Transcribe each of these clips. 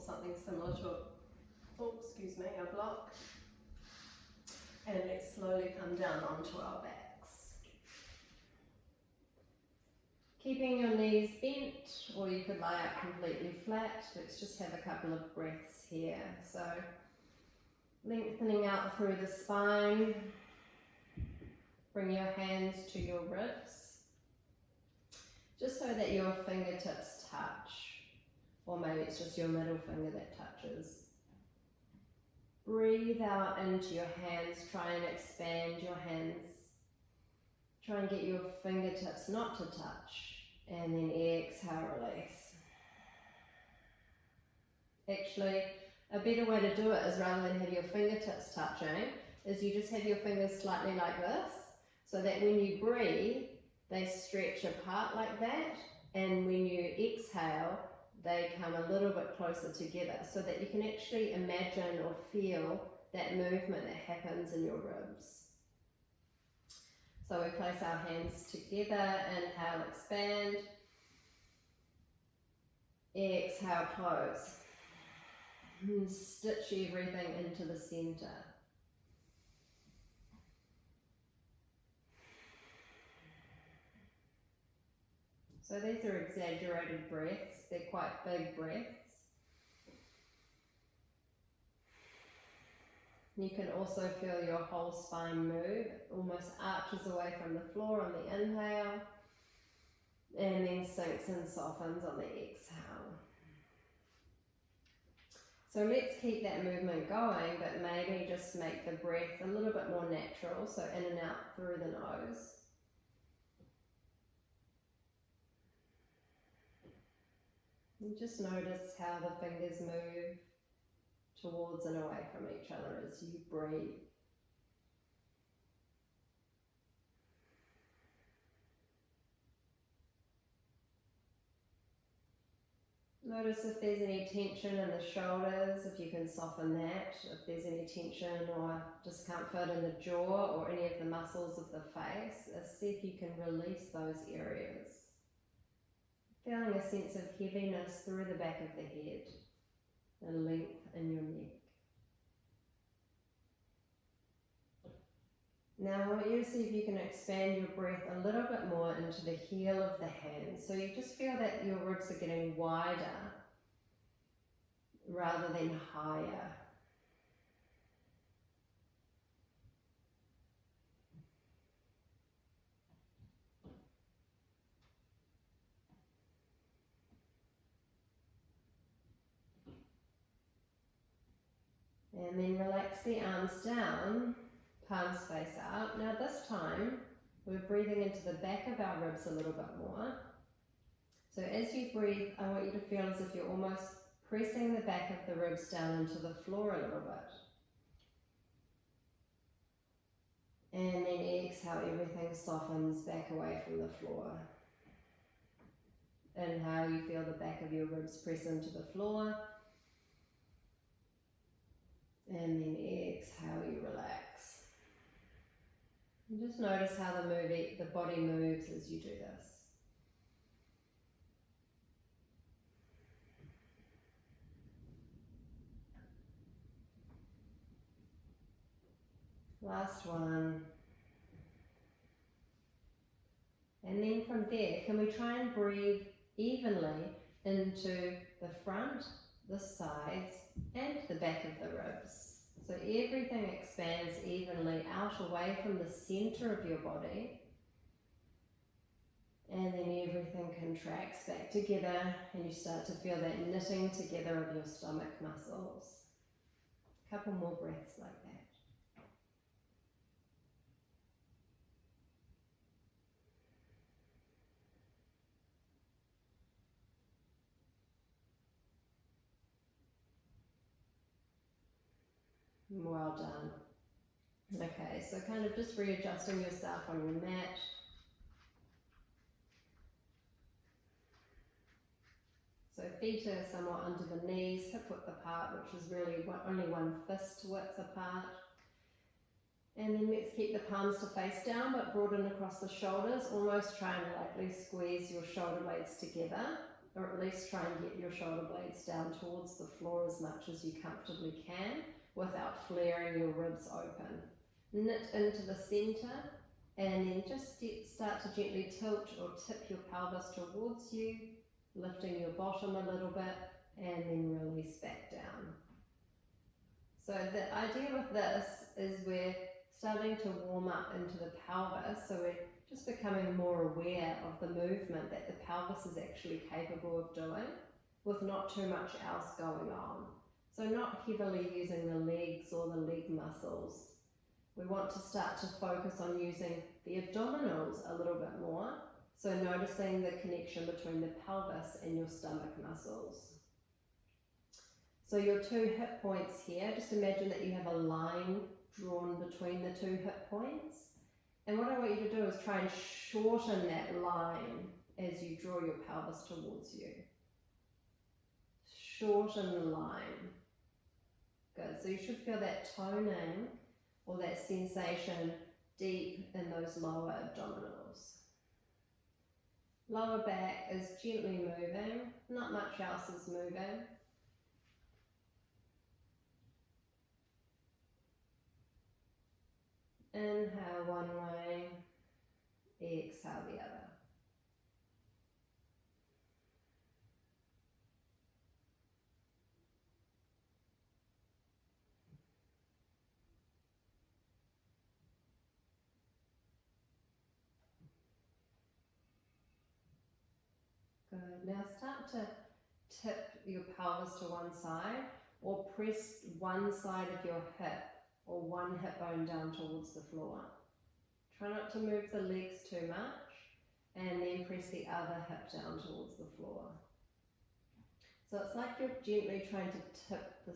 something similar to a block. And let's slowly come down onto our backs. Keeping your knees bent, or you could lie up completely flat. Let's just have a couple of breaths here. So lengthening out through the spine. Bring your hands to your ribs, just so that your fingertips touch, or maybe it's just your middle finger that touches. Breathe out into your hands, try and expand your hands. Try and get your fingertips not to touch, and then exhale, release. Actually, a better way to do it is rather than have your fingertips touching, is you just have your fingers slightly like this, so that when you breathe, they stretch apart like that, and when you exhale, they come a little bit closer together, so that you can actually imagine or feel that movement that happens in your ribs. So we place our hands together, inhale, expand, exhale, close, and stitch everything into the center. So these are exaggerated breaths, they're quite big breaths. You can also feel your whole spine move, it almost arches away from the floor on the inhale, and then sinks and softens on the exhale. So let's keep that movement going, but maybe just make the breath a little bit more natural, so in and out through the nose. And just notice how the fingers move towards and away from each other as you breathe. Notice if there's any tension in the shoulders, if you can soften that, if there's any tension or discomfort in the jaw or any of the muscles of the face, see if you can release those areas. Feeling a sense of heaviness through the back of the head and length in your neck. Now I want you to see if you can expand your breath a little bit more into the heel of the hand. So you just feel that your ribs are getting wider rather than higher. And then relax the arms down, palms face out. Now this time, we're breathing into the back of our ribs a little bit more. So as you breathe, I want you to feel as if you're almost pressing the back of the ribs down into the floor a little bit. And then exhale, everything softens back away from the floor. Inhale, you feel the back of your ribs press into the floor. And then exhale, you relax. And just notice how the body moves as you do this. Last one. And then from there, can we try and breathe evenly into the front, the sides, and the back of the ribs. So everything expands evenly out away from the center of your body. And then everything contracts back together and you start to feel that knitting together of your stomach muscles. A couple more breaths like that. Well done. Okay, so kind of just readjusting yourself on your mat. So feet are somewhat under the knees, hip width apart, which is really only one fist width apart. And then let's keep the palms to face down, but broaden across the shoulders. Almost try and lightly squeeze your shoulder blades together, or at least try and get your shoulder blades down towards the floor as much as you comfortably can without flaring your ribs open. Knit into the center and then just start to gently tilt or tip your pelvis towards you, lifting your bottom a little bit and then release back down. So the idea with this is we're starting to warm up into the pelvis, so we're just becoming more aware of the movement that the pelvis is actually capable of doing with not too much else going on. So not heavily using the legs or the leg muscles. We want to start to focus on using the abdominals a little bit more, so noticing the connection between the pelvis and your stomach muscles. So your two hip points here, just imagine that you have a line drawn between the two hip points. And what I want you to do is try and shorten that line as you draw your pelvis towards you. Shorten the line. Good, so you should feel that toning or that sensation deep in those lower abdominals. Lower back is gently moving, not much else is moving. Inhale one way, exhale the other. Good. Now start to tip your pelvis to one side or press one side of your hip or one hip bone down towards the floor. Try not to move the legs too much and then press the other hip down towards the floor. So it's like you're gently trying to tip the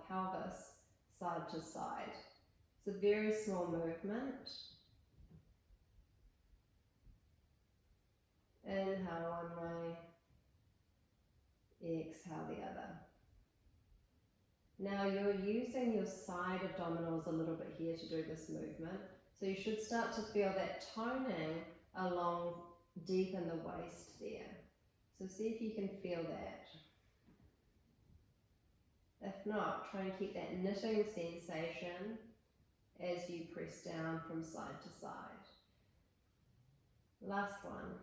pelvis side to side. It's a very small movement. Inhale one way, exhale the other. Now you're using your side abdominals a little bit here to do this movement. So you should start to feel that toning along deep in the waist there. So see if you can feel that. If not, try and keep that knitting sensation as you press down from side to side. Last one.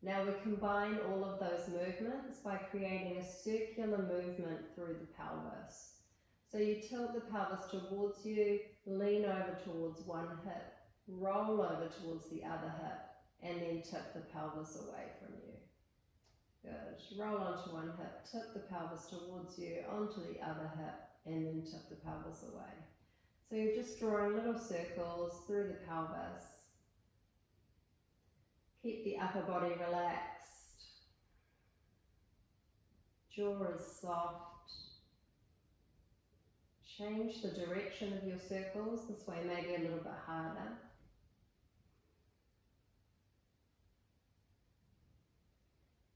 Now we combine all of those movements by creating a circular movement through the pelvis. So you tilt the pelvis towards you, lean over towards one hip, roll over towards the other hip, and then tip the pelvis away from you. Good. Roll onto one hip, tip the pelvis towards you, onto the other hip, and then tip the pelvis away. So you're just drawing little circles through the pelvis. Keep the upper body relaxed. Jaw is soft. Change the direction of your circles. This way maybe a little bit harder.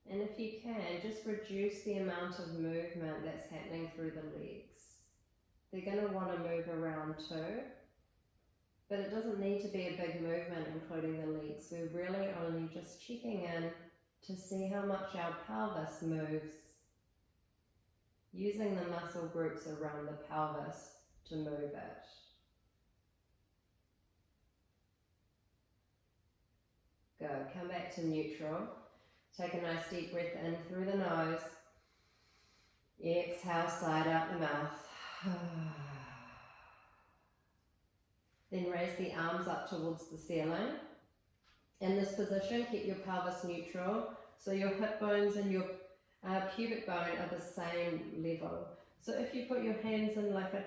And if you can, just reduce the amount of movement that's happening through the legs. They're going to want to move around too. But it doesn't need to be a big movement, including the legs. We're really only just checking in to see how much our pelvis moves, using the muscle groups around the pelvis to move it. Good. Come back to neutral. Take a nice deep breath in through the nose. Exhale, side out the mouth. Then raise the arms up towards the ceiling. In this position, keep your pelvis neutral, so your hip bones and your pubic bone are the same level. So if you put your hands in like a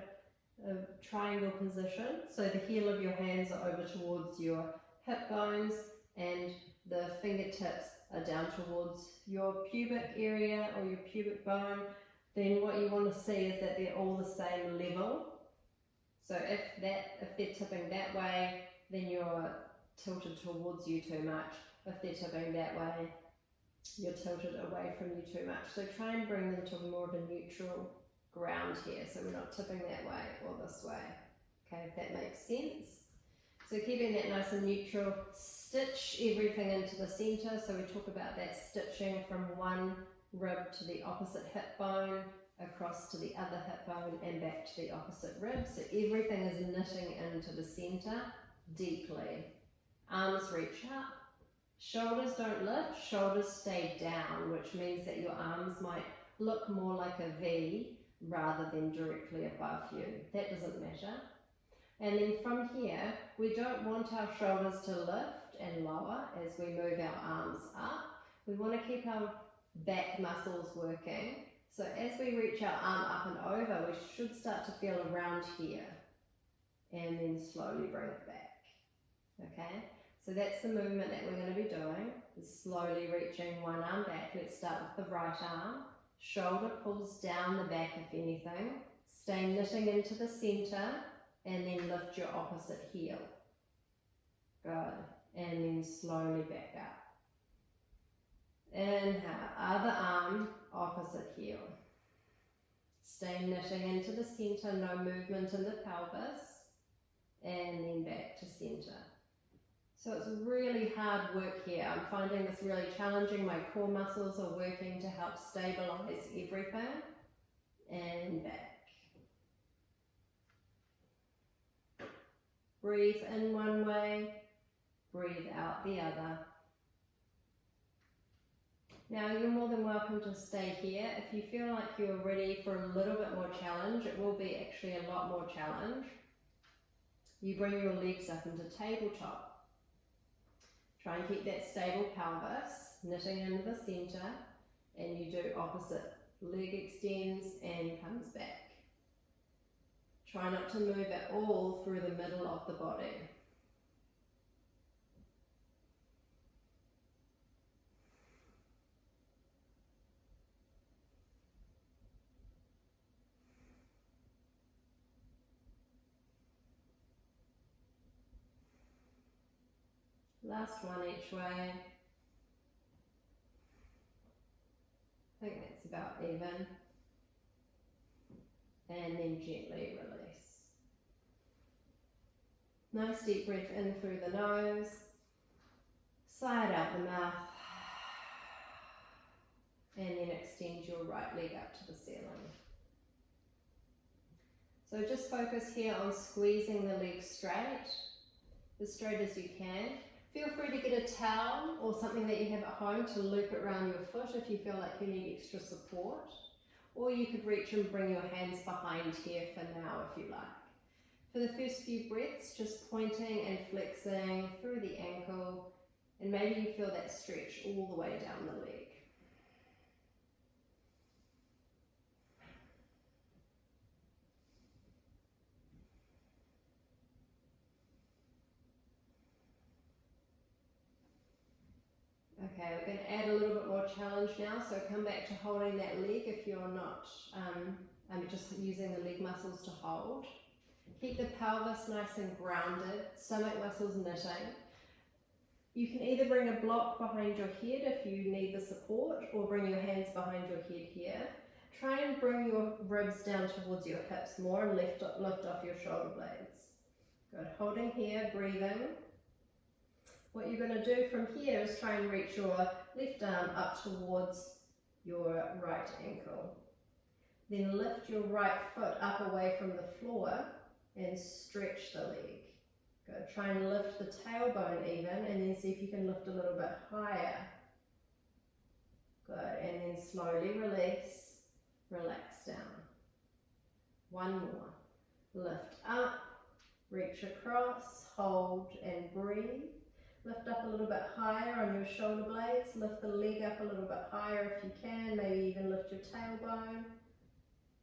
triangle position, so the heel of your hands are over towards your hip bones and the fingertips are down towards your pubic area or your pubic bone, then what you want to see is that they're all the same level. So if they're tipping that way, then you're tilted towards you too much. If they're tipping that way, you're tilted away from you too much. So try and bring them to more of a neutral ground here. So we're not tipping that way or this way. Okay, if that makes sense. So keeping that nice and neutral, stitch everything into the center. So we talk about that stitching from one rib to the opposite hip bone, across to the other hip bone and back to the opposite rib. So everything is knitting into the center deeply. Arms reach up, shoulders don't lift, shoulders stay down, which means that your arms might look more like a V rather than directly above you. That doesn't matter. And then from here, we don't want our shoulders to lift and lower as we move our arms up. We want to keep our back muscles working. So as we reach our arm up and over, we should start to feel around here and then slowly bring it back. Okay, so that's the movement that we're going to be doing, is slowly reaching one arm back. Let's start with the right arm. Shoulder pulls down the back if anything. Stay knitting into the center and then lift your opposite heel. Good. And then slowly back up. Inhale, other arm, opposite heel. Stay knitting into the center, no movement in the pelvis. And then back to center. So it's really hard work here. I'm finding this really challenging. My core muscles are working to help stabilize everything. And back. Breathe in one way, breathe out the other. Now you're more than welcome to stay here. If you feel like you're ready for a little bit more challenge, it will be actually a lot more challenge. You bring your legs up into tabletop. Try and keep that stable pelvis, knitting into the center, and you do opposite. Leg extends and comes back. Try not to move at all through the middle of the body. Last one each way. I think that's about even. And then gently release. Nice deep breath in through the nose, side out the mouth, and then extend your right leg up to the ceiling. So just focus here on squeezing the leg straight, as straight as you can. Feel free to get a towel or something that you have at home to loop it around your foot if you feel like you need extra support. Or you could reach and bring your hands behind here for now if you like. For the first few breaths, just pointing and flexing through the ankle, and maybe you feel that stretch all the way down the leg. Okay, we're going to add a little bit more challenge now, so come back to holding that leg if you're not just using the leg muscles to hold. Keep the pelvis nice and grounded, stomach muscles knitting. You can either bring a block behind your head if you need the support, or bring your hands behind your head here. Try and bring your ribs down towards your hips more and lift off your shoulder blades. Good, holding here, breathing. What you're going to do from here is try and reach your left arm up towards your right ankle. Then lift your right foot up away from the floor and stretch the leg. Good. Try and lift the tailbone even, and then see if you can lift a little bit higher. Good. And then slowly release, relax down. One more. Lift up, reach across, hold and breathe. Lift up a little bit higher on your shoulder blades. Lift the leg up a little bit higher if you can. Maybe even lift your tailbone.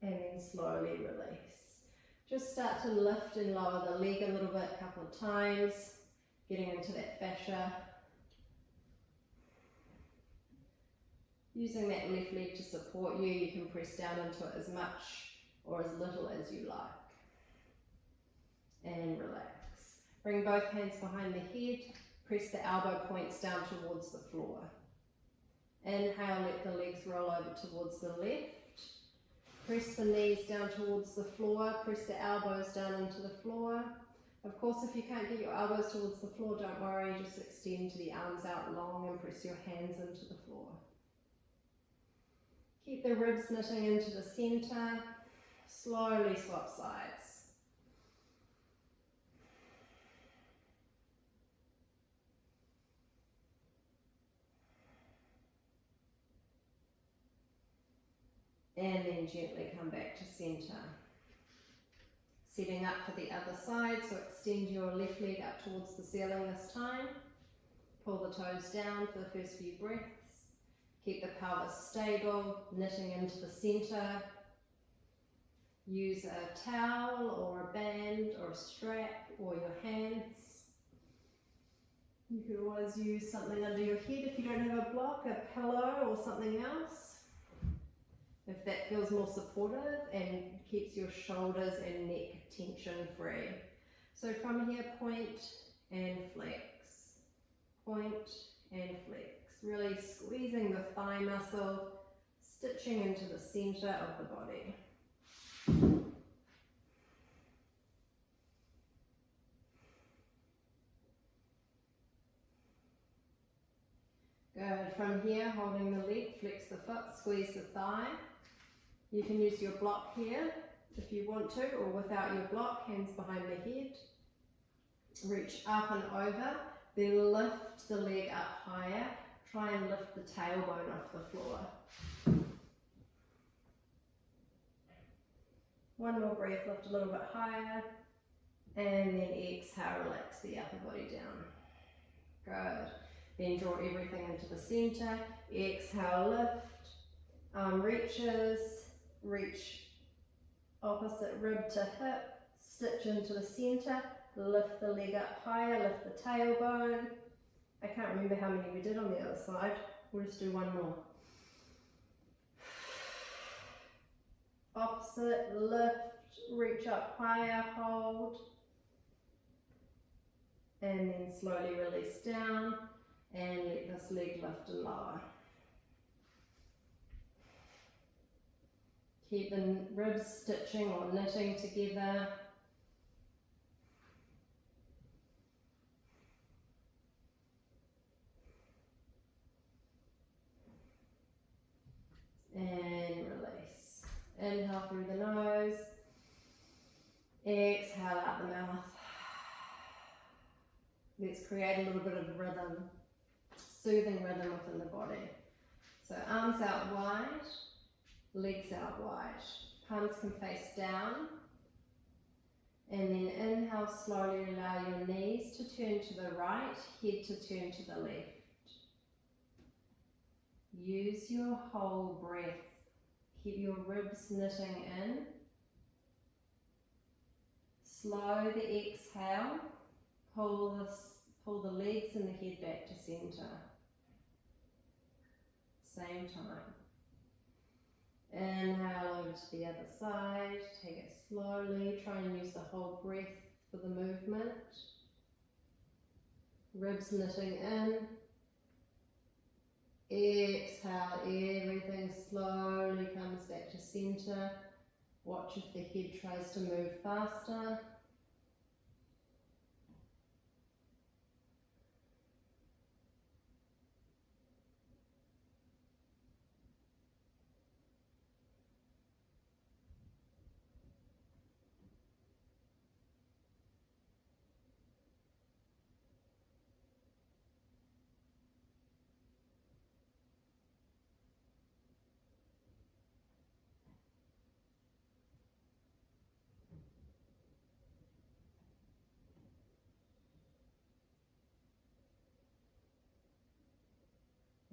And then slowly release. Just start to lift and lower the leg a little bit, a couple of times. Getting into that fascia. Using that left leg to support you. You can press down into it as much or as little as you like. And relax. Bring both hands behind the head. Press the elbow points down towards the floor. Inhale, let the legs roll over towards the left. Press the knees down towards the floor. Press the elbows down into the floor. Of course, if you can't get your elbows towards the floor, don't worry, just extend the arms out long and press your hands into the floor. Keep the ribs knitting into the center. Slowly swap sides. And then gently come back to center. Setting up for the other side, so extend your left leg up towards the ceiling this time. Pull the toes down for the first few breaths. Keep the pelvis stable, knitting into the center. Use a towel or a band or a strap or your hands. You could always use something under your head if you don't have a block, a pillow or something else. If that feels more supportive and keeps your shoulders and neck tension free. So from here, point and flex, point and flex. Really squeezing the thigh muscle, stitching into the center of the body. Good. From here, holding the leg, flex the foot, squeeze the thigh. You can use your block here if you want to, or without your block, hands behind the head. Reach up and over, then lift the leg up higher. Try and lift the tailbone off the floor. One more breath, lift a little bit higher, and then exhale, relax the upper body down. Good. Then draw everything into the center. Exhale, lift, arm reaches, reach opposite rib to hip, stitch into the center, lift the leg up higher, lift the tailbone. I can't remember how many we did on the other side. We'll just do one more. Opposite, lift, reach up higher, hold, and then slowly release down and let this leg lift and lower. Keep the ribs stitching or knitting together. And release. Inhale through the nose. Exhale out the mouth. Let's create a little bit of rhythm, soothing rhythm within the body. So arms out wide, legs out wide. Palms can face down. And then inhale, slowly allow your knees to turn to the right, head to turn to the left. Use your whole breath. Keep your ribs knitting in. Slow the exhale. Pull the legs and the head back to center. Same time. Inhale over to the other side. Take it slowly. Try and use the whole breath for the movement. Ribs knitting in. Exhale, everything slowly comes back to center. Watch if the head tries to move faster.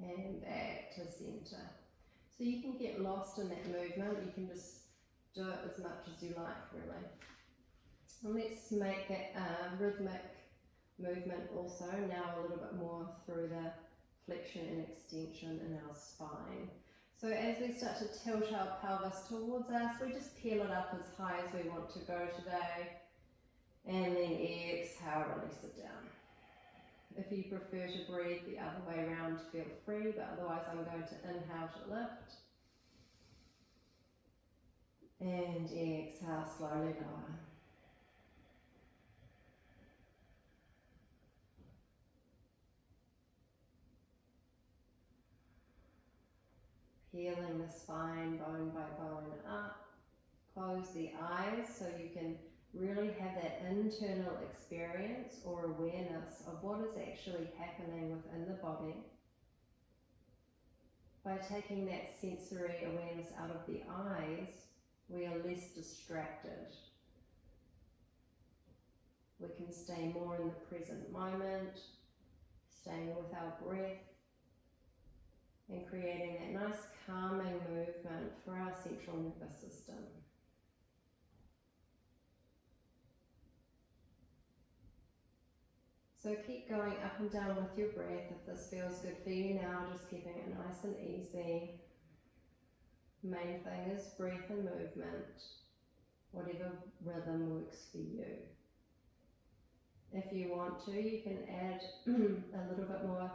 And back to center. So you can get lost in that movement. You can just do it as much as you like, really. And let's make that rhythmic movement also now a little bit more through the flexion and extension in our spine. So as we start to tilt our pelvis towards us, we just peel it up as high as we want to go today. And then exhale, release it down. If you prefer to breathe the other way around, feel free, but otherwise I'm going to inhale to lift. And exhale, slowly lower. Healing the spine bone by bone up. Close the eyes so you can really have that internal experience or awareness of what is actually happening within the body. By taking that sensory awareness out of the eyes, we are less distracted. We can stay more in the present moment, staying with our breath, and creating that nice calming movement for our central nervous system. So keep going up and down with your breath. If this feels good for you now, just keeping it nice and easy. Main thing is breath and movement, whatever rhythm works for you. If you want to, you can add a little bit more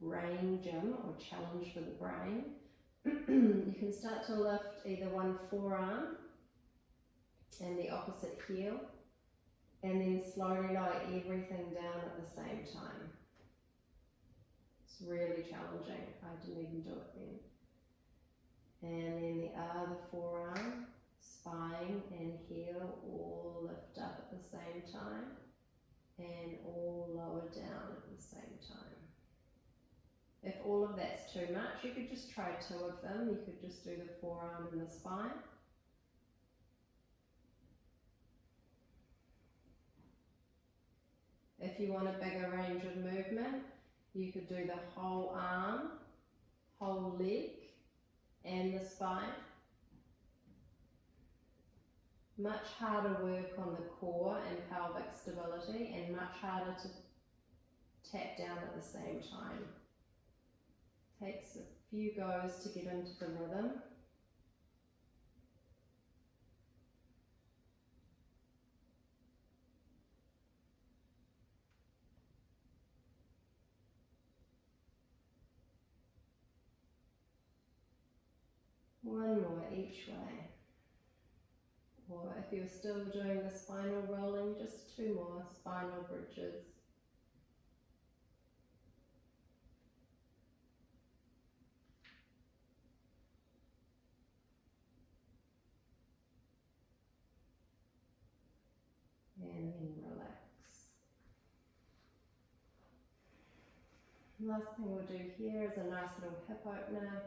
brain gym or challenge for the brain. You can start to lift either one forearm and the opposite heel, and then slowly lower everything down at the same time. It's really challenging. I didn't even do it then. And then the other forearm, spine and heel all lift up at the same time and all lower down at the same time. If all of that's too much, you could just try 2 of them. You could just do the forearm and the spine. If you want a bigger range of movement, you could do the whole arm, whole leg, and the spine. Much harder work on the core and pelvic stability, and much harder to tap down at the same time. Takes a few goes to get into the rhythm. One more each way. Or if you're still doing the spinal rolling, just 2 more spinal bridges. And then relax. Last thing we'll do here is a nice little hip opener.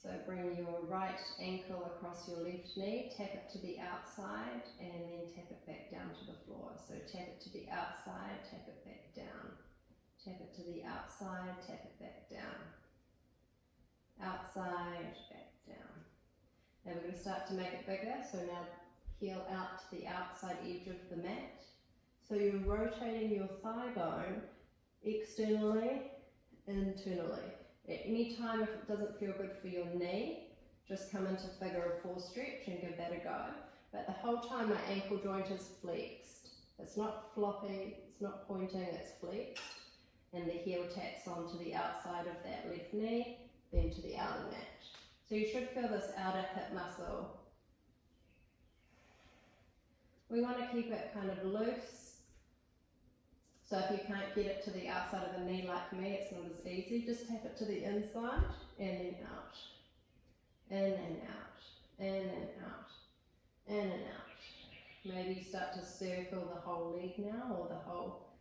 So bring your right ankle across your left knee, tap it to the outside, and then tap it back down to the floor. So tap it to the outside, tap it back down. Tap it to the outside, tap it back down. Outside, back down. Now we're going to start to make it bigger, so now heel out to the outside edge of the mat. So you're rotating your thigh bone externally, internally. At any time, if it doesn't feel good for your knee, just come into figure of 4 stretch and give that a go. But the whole time my ankle joint is flexed. It's not floppy, it's not pointing, it's flexed. And the heel taps onto the outside of that left knee, then to the outer mat. So you should feel this outer hip muscle. We want to keep it kind of loose. So if you can't get it to the outside of the knee like me, it's not as easy. Just tap it to the inside and then out. In and out. In and out. In and out. Maybe you start to circle the whole leg now, or the whole.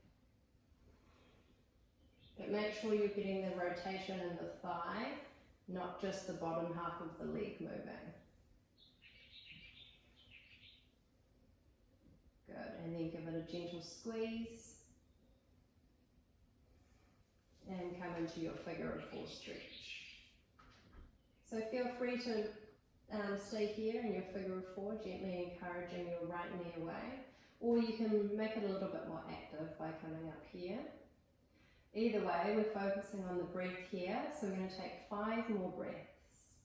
But make sure you're getting the rotation in the thigh, not just the bottom half of the leg moving. Good. And then give it a gentle squeeze. And come into your figure of 4 stretch. So feel free to stay here in your figure of 4, gently encouraging your right knee away, or you can make it a little bit more active by coming up here. Either way, we're focusing on the breath here, so we're going to take 5 more breaths.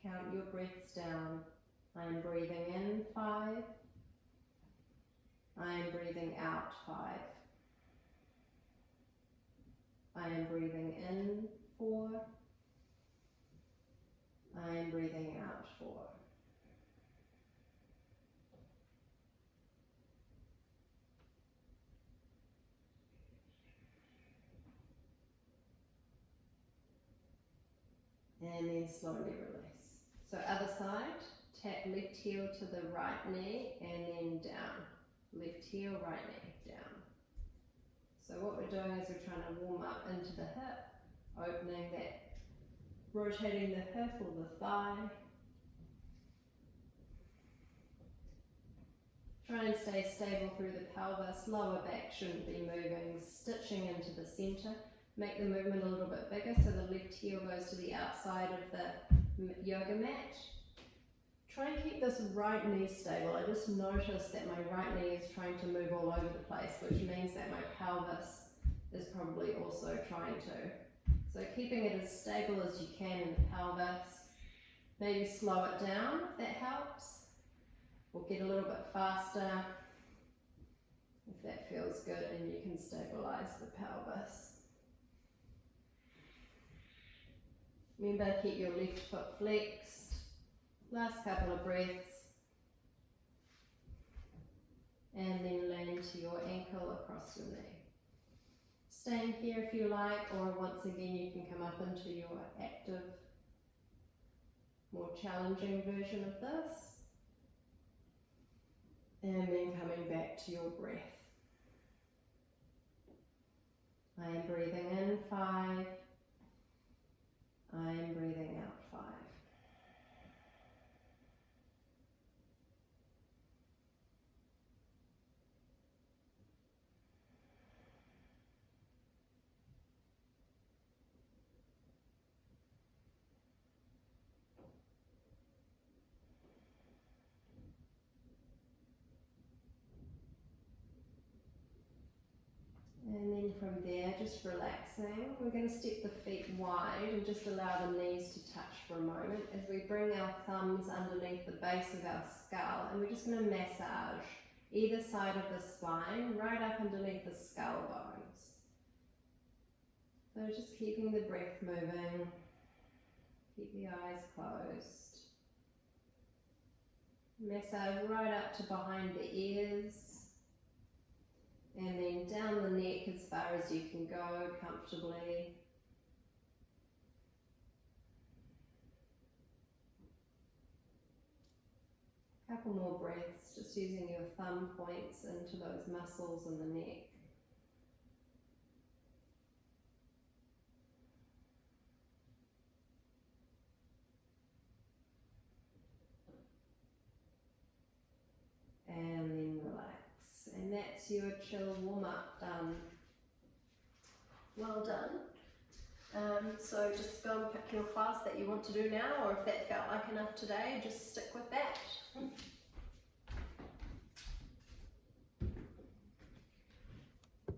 Count your breaths down. I am breathing in 5. I am breathing out 5. I am breathing in 4. I am breathing out 4. and then slowly release. So other side, tap left heel to the right knee and then down. Left heel, right knee, down. So what we're doing is we're trying to warm up into the hip, opening that, rotating the hip or the thigh. Try and stay stable through the pelvis, lower back shouldn't be moving, stitching into the centre. Make the movement a little bit bigger so the left heel goes to the outside of the yoga mat. Try and keep this right knee stable. I just noticed that my right knee is trying to move all over the place, which means that my pelvis is probably also trying to. So keeping it as stable as you can in the pelvis. Maybe slow it down if that helps. Or get a little bit faster if that feels good, and you can stabilize the pelvis. Remember, keep your left foot flexed. Last couple of breaths. And then land to your ankle across your knee. Staying here if you like, or once again you can come up into your active, more challenging version of this. And then coming back to your breath. I am breathing in 5. I am breathing out 5. And then from there, just relaxing. We're going to step the feet wide and just allow the knees to touch for a moment as we bring our thumbs underneath the base of our skull, and we're just going to massage either side of the spine, right up underneath the skull bones. So just keeping the breath moving, keep the eyes closed. Massage right up to behind the ears. And then down the neck as far as you can go comfortably. Couple more breaths, just using your thumb points into those muscles in the neck. And then relax. And that's your chill warm-up done. Well done. So just go and pick your class that you want to do now, or if that felt like enough today, just stick with that.